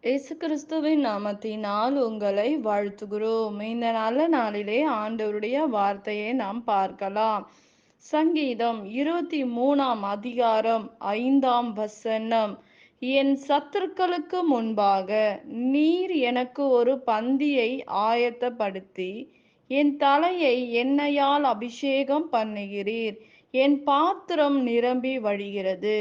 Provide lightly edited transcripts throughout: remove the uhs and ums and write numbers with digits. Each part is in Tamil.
இயேசு கிறிஸ்துவின் நாமத்தினால் உங்களை வாழ்த்துகிறோம். இந்த நல்ல நாளிலே ஆண்டவருடைய வார்த்தையை நாம் பார்க்கலாம். சங்கீதம் 23ஆம் அதிகாரம் 5ஆம் வசனம். என் சத்துருக்களுக்கு முன்பாக நீர் எனக்கு ஒரு பந்தியை ஆயத்தப்படுத்தி என் தலையை எண்ணெயால் அபிஷேகம் பண்ணுகிறீர். என் பாத்திரம் நிரம்பி வழிகிறது.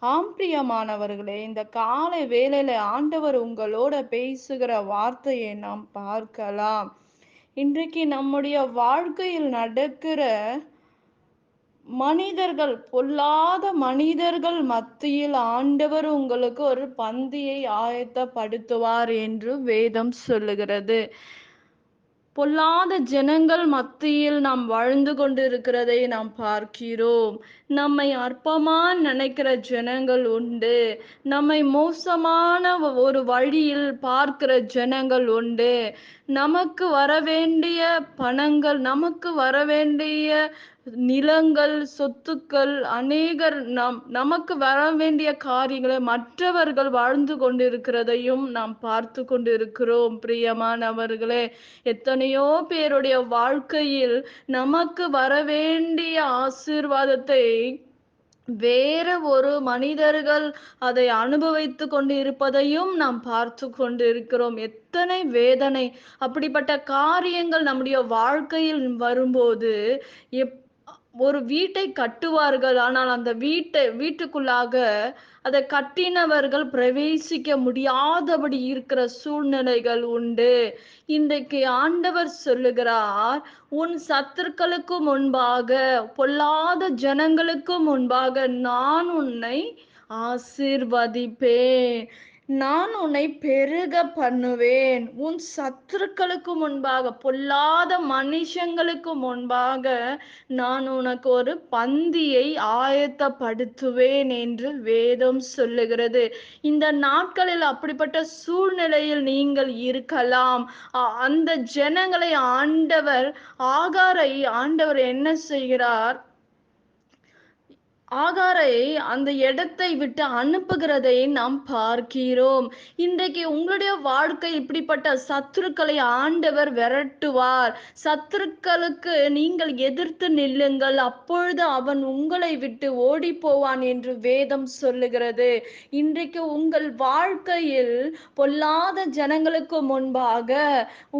ஆம் பிரியமானவர்களே, இந்த காலை வேளையில ஆண்டவர் உங்களோட பேசுகிற வார்த்தையை நாம் பார்க்கலாம். இன்றைக்கு நம்முடைய வாழ்க்கையில் நடக்கிற மனிதர்கள், பொல்லாத மனிதர்கள் மத்தியில் ஆண்டவர் உங்களுக்கு ஒரு பந்தியை ஆயத்தப்படுத்துவார் என்று வேதம் சொல்லுகிறது. பொல்லாத ஜனங்கள் மத்தியில் நாம் வாழ்ந்து கொண்டிருக்கிறதை நாம் பார்க்கிறோம். நம்மை அற்பமா நினைக்கிற ஜனங்கள் உண்டு. நம்மை மோசமான ஒரு வழியில் பார்க்கிற ஜனங்கள் உண்டு. நமக்கு வரவேண்டிய பணங்கள், நமக்கு வரவேண்டிய நிலங்கள், சொத்துக்கள், அநேகர் நமக்கு வரவேண்டிய காரியங்களை மற்றவர்கள் வாழ்ந்து கொண்டிருக்கிறதையும் நாம் பார்த்து கொண்டிருக்கிறோம். பிரியமானவர்களே, எத்தனையோ பேருடைய வாழ்க்கையில் நமக்கு வரவேண்டிய ஆசீர்வாதத்தை வேற ஒரு மனிதர்கள் அதை அனுபவித்து கொண்டு இருப்பதையும் நாம் பார்த்து கொண்டு இருக்கிறோம். எத்தனை வேதனை! அப்படிப்பட்ட காரியங்கள் நம்முடைய வாழ்க்கையில் வரும்போது எப் ஒரு வீட்டை கட்டுவார்கள். ஆனால் அந்த வீட்டுக்குள்ளாக அதை கட்டினவர்கள் பிரவேசிக்க முடியாதபடி இருக்கிற சூழ்நிலைகள் உண்டு. இன்றைக்கு ஆண்டவர் சொல்லுகிறார், உன் சத்துருக்களுக்கு முன்பாக, பொல்லாத ஜனங்களுக்கு முன்பாக நான் உன்னை ஆசீர்வதிப்பேன். நான் உன்னை பெருக பண்ணுவேன். உன் சத்துருக்களுக்கு முன்பாக, பொல்லாத மனுஷங்களுக்கு முன்பாக நான் உனக்கு ஒரு பந்தியை ஆயத்தப்படுத்துவேன் என்று வேதம் சொல்லுகிறது. இந்த நாட்களில் அப்படிப்பட்ட சூழ்நிலையில் நீங்கள் இருக்கலாம். அந்த ஜனங்களை ஆண்டவர் என்ன செய்கிறார்? ஆகாரை அந்த இடத்தை விட்டு அனுப்புகிறதை நாம் பார்க்கிறோம். இன்றைக்கு உங்களுடைய வாழ்க்கை இப்படிப்பட்ட சத்துருக்களை ஆண்டவர் விரட்டுவார். சத்துருக்களுக்கு நீங்கள் எதிர்த்து நில்லுங்கள், அப்பொழுது அவன் உங்களை விட்டு ஓடி போவான் என்று வேதம் சொல்லுகிறது. இன்றைக்கு உங்கள் வாழ்க்கையில் பொல்லாத ஜனங்களுக்கு முன்பாக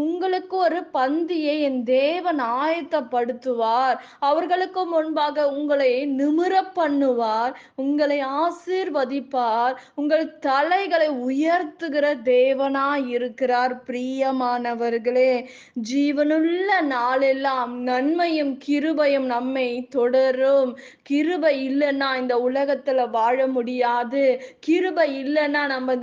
உங்களுக்கு ஒரு பந்தியை என் தேவன் ஆயத்தப்படுத்துவார். அவர்களுக்கு முன்பாக உங்களை நிமிர பண்ணுவார், உங்களை ஆசீர்வதிப்பார், உங்கள் தலைகளை உயர்த்துகிற தேவனாய் இருக்கிறார். பிரியமானவர்களே, ஜீவனுள்ள நாளெல்லாம் நன்மையும் கிருபையும் நம்மை தொடரும். கிருபை இல்லைன்னா இந்த உலகத்துல வாழ முடியாது. கிருபை இல்லைன்னா நம்ம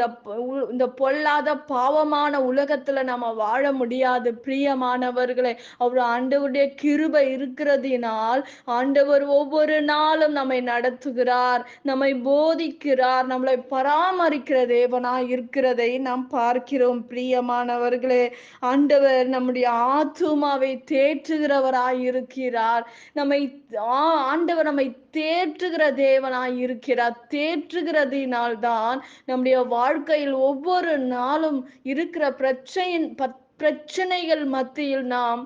இந்த பொல்லாத பாவமான உலகத்துல நம்ம வாழ முடியாது. பிரியமானவர்களே, அவர் ஆண்டவருடைய கிருபை இருக்கிறதினால் ஆண்டவர் ஒவ்வொரு நாளும் நம்மை நடத்துகிறார், நம்மை போதிக்கிறார், நம்மளை பராமரிக்கிற தேவனாய் இருக்கிறதை நாம் பார்க்கிறோம். பிரியமானவர்களே, ஆண்டவர் நம்முடைய ஆத்துமாவை தேற்றுகிறவராய் இருக்கிறார். ஆண்டவர் நம்மை தேற்றுகிற தேவனாய் இருக்கிறார். தேற்றுகிறதினால்தான் நம்முடைய வாழ்க்கையில் ஒவ்வொரு நாளும் இருக்கிற பிரச்சனைகள் மத்தியில் நாம்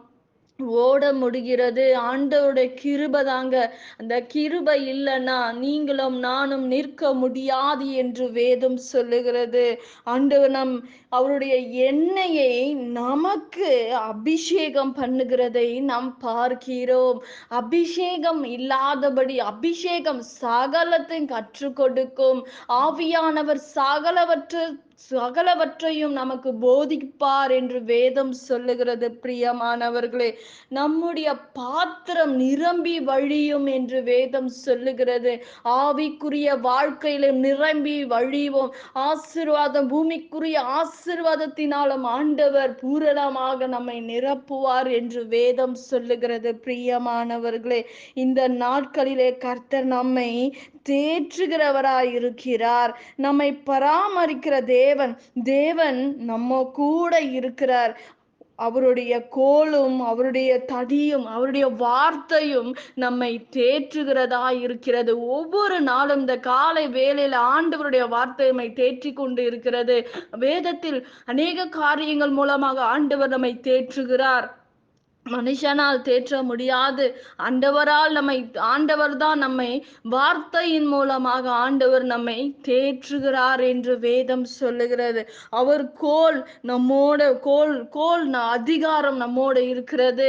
ஓட முடிகிறது. ஆண்டவருடைய கிருபை தாங்க. அந்த கிருபை இல்லைன்னா நீங்களும் நானும் நிற்க முடியாது என்று வேதம் சொல்லுகிறது. ஆண்டவர் அவருடைய எண்ணெயை நமக்கு அபிஷேகம் பண்ணுகிறதை நாம் பார்க்கிறோம். அபிஷேகம் இல்லாதபடி, அபிஷேகம் சகலத்தையும் கற்றுக் கொடுக்கும். ஆவியானவர் சகலவற்றையும் நமக்கு போதிப்பார் என்று வேதம் சொல்லுகிறது. பிரியமானவர்களே, நம்முடைய பாத்திரம் நிரம்பி வழியும் என்று வேதம் சொல்லுகிறது. ஆவிக்குரிய வாழ்க்கையில நிரம்பி வழிவோம். ஆசீர்வாதம், பூமிக்குரிய ஆசீர்வாதத்தினாலும் ஆண்டவர் பூரணமாக நம்மை நிரப்புவார் என்று வேதம் சொல்லுகிறது. பிரியமானவர்களே, இந்த நாட்களிலே கர்த்தர் நம்மை தேற்றுகிறவராய் இருக்கிறார். நம்மை பராமரிக்கிற தேவன் நம்ம கூட இருக்கிறார். அவருடைய கோலும் அவருடைய தடியும் அவருடைய வார்த்தையும் நம்மை தேற்றுகிறதா இருக்கிறது. ஒவ்வொரு நாளும் இந்த காலை வேளையில ஆண்டவருடைய வார்த்தை நம்மை தேற்றி கொண்டு இருக்கிறது. வேதத்தில் அநேக காரியங்கள் மூலமாக ஆண்டவர் நம்மை தேற்றுகிறார். மனுஷனால் தேற்ற முடியாது. ஆண்டவர் தான் நம்மை வார்த்தையின் மூலமாக ஆண்டவர் நம்மை தேற்றுகிறார் என்று வேதம் சொல்லுகிறது. அவர் கோல் அதிகாரம் நம்மோடு இருக்கிறது.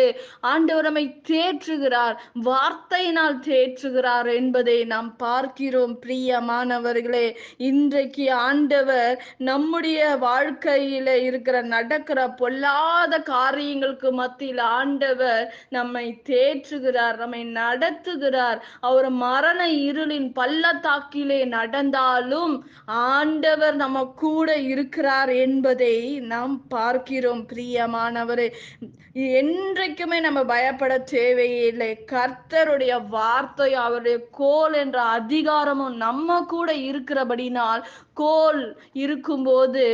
ஆண்டவர் நம்மை தேற்றுகிறார், வார்த்தையினால் தேற்றுகிறார் என்பதை நாம் பார்க்கிறோம். பிரியமானவர்களே, இன்றைக்கு ஆண்டவர் நம்முடைய வாழ்க்கையில நடக்கிற பொல்லாத காரியங்களுக்கு மத்தியில் ஆண்டவர் நம்மை தேற்றுகிறார், நம்மை நடத்துகிறார். அவர் மரண இருளின் பள்ளத்தாக்கிலே நடந்தாலும் ஆண்டவர் நம்ம கூட இருக்கிறார் என்பதை நாம் பார்க்கிறோம். பிரியமானவரே, என்றைக்குமே நம்ம பயப்பட தேவையில்லை. கர்த்தருடைய வார்த்தை அவருடைய கோல் என்ற அதிகாரமும் நம்ம கூட இருக்கிறபடினால், கோல் இருக்கும்போது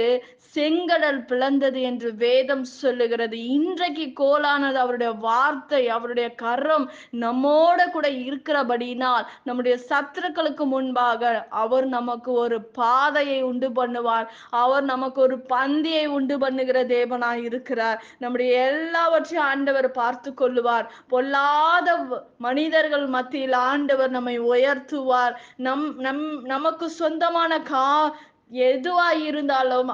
செங்கடல் பிளந்தது என்று வேதம் சொல்லுகிறது. இன்றைக்கு கோலானது அவருடைய வார்த்தை, அவருடைய கரம் நம்மோட கூட இருக்கிறபடினால் நம்முடைய சத்துருக்களுக்கு முன்பாக அவர் நமக்கு ஒரு பாதையை உண்டு பண்ணுவார். அவர் நமக்கு ஒரு பந்தியை உண்டு பண்ணுகிற தேவனாய் இருக்கிறார். நம்முடைய எல்லாவற்றையும் ஆண்டவர் பார்த்து கொள்ளுவார். பொல்லாத மனிதர்கள் மத்தியில் ஆண்டவர் நம்மை உயர்த்துவார். நமக்கு சொந்தமான எதுவா இருந்தாலும்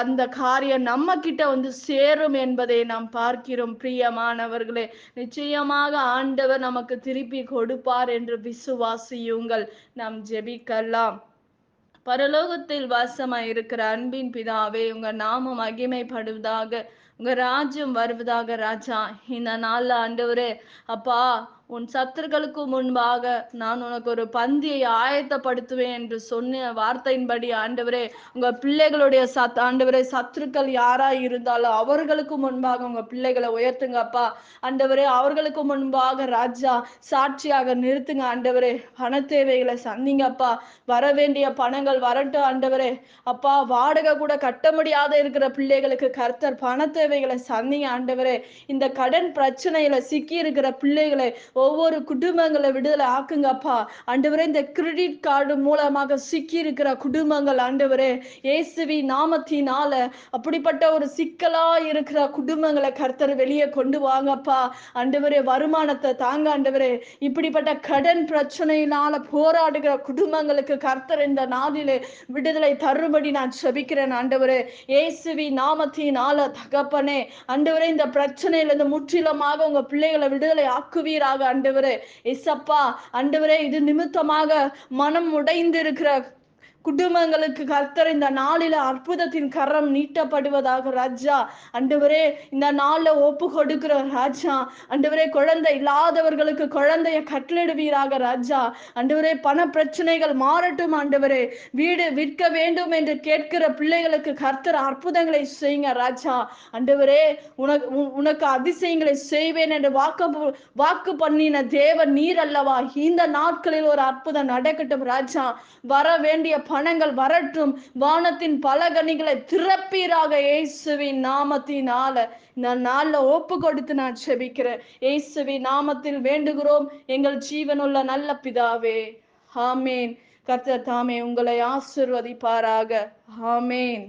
அந்த காரியம் நம்ம கிட்ட வந்து சேரும் என்பதை நாம் பார்க்கிறோம். பிரியமானவர்களே, நிச்சயமாக ஆண்டவர் நமக்கு திருப்பி கொடுப்பார் என்று விசுவாசியுங்கள். நாம் ஜெபிக்கலாம். பரலோகத்தில் வாசமாய் இருக்கிற அன்பின் பிதாவே, உங்க நாமம் மகிமைப்படுவதாக, உங்க ராஜ்யம் வருவதாக. ராஜா, இந்த நாள்ல ஆண்டவரே அப்பா, உன் சத்துருக்களுக்கு முன்பாக நான் உனக்கு ஒரு பந்தியை ஆயத்தப்படுத்துவேன் என்று சொன்ன வார்த்தையின்படி ஆண்டவரே, உங்க பிள்ளைகளுடைய ஆண்டவரே, சத்துருக்கள் யாரா இருந்தாலும் அவர்களுக்கு முன்பாக உங்க பிள்ளைகளை உயர்த்துங்க அப்பா. ஆண்டவரே, அவர்களுக்கு முன்பாக ராஜா சாட்சியாக நிறுத்துங்க ஆண்டவரே. பண தேவைகளை சந்திங்கப்பா. வர வேண்டிய பணங்கள் வரட்டும் ஆண்டவரே. அப்பா, வாடகை கூட கட்ட முடியாத இருக்கிற பிள்ளைகளுக்கு கர்த்தர் பண தேவைகளை சந்திங்க ஆண்டவரே. இந்த கடன் பிரச்சனையில சிக்கி இருக்கிற பிள்ளைகளை, ஒவ்வொரு குடும்பங்களை விடுதலை ஆக்குங்கப்பா ஆண்டவரே. இந்த கிரெடிட் கார்டு மூலமாக சிக்கி இருக்கிற குடும்பங்கள் ஆண்டவரே, இயேசுவி நாமத்தினால அப்படிப்பட்ட ஒரு சிக்கலா இருக்கிற குடும்பங்களை கர்த்தர் வெளியே கொண்டு வாங்கப்பா ஆண்டவரே. வருமானத்தை தாங்க ஆண்டவரே. இப்படிப்பட்ட கடன் பிரச்சனையினால போராடுகிற குடும்பங்களுக்கு கர்த்தர் இந்த நாளிலே விடுதலை தரும்படி நான் செபிக்கிறேன் ஆண்டவரே. இயேசுவி நாமத்தினால தகப்பனே ஆண்டவரே, இந்த பிரச்சனையிலிருந்து முற்றிலுமாக உங்க பிள்ளைகளை விடுதலை ஆக்குவீராக ஆண்டவரே. இசப்பா ஆண்டவரே, இது நிமித்தமாக மனம் உடைந்து இருக்கிற குடும்பங்களுக்கு கர்த்தர் இந்த நாளில அற்புதத்தின் கரம் நீட்டப்படுவதாக ராஜா. ஆண்டவரே, இந்த நாள்ல ஒப்பு கொடுக்கிற ராஜா ஆண்டவரே, குழந்தை இல்லாதவர்களுக்கு குழந்தைய கட்டளிடுவீராக ராஜா. ஆண்டவரே, பண பிரச்சனைகள் மாறட்டும் ஆண்டவரே. வீடு விற்க வேண்டும் என்று கேட்கிற பிள்ளைகளுக்கு கர்த்தர் அற்புதங்களை செய்யுங்க ராஜா. ஆண்டவரே, உனக்கு அதிசயங்களை செய்வேன் என்று வாக்கு பண்ணின தேவன் நீர் அல்லவா. இந்த நாட்களில் ஒரு அற்புதம் நடக்கட்டும் ராஜா. வர வேண்டிய பணங்கள் வரட்டும். வானத்தின் பலகணிகளை திறப்பீராக இயேசுவின் நாமத்தினால. இந்த நாள்ல ஒப்பு கொடுத்து நான் செபிக்கிறேன். இயேசுவின் நாமத்தில் வேண்டுகிறோம் எங்கள் ஜீவனுள்ள நல்ல பிதாவே. ஆமேன். கர்த்தர் தாமே உங்களை ஆசீர்வதிப்பாராக. ஆமேன்.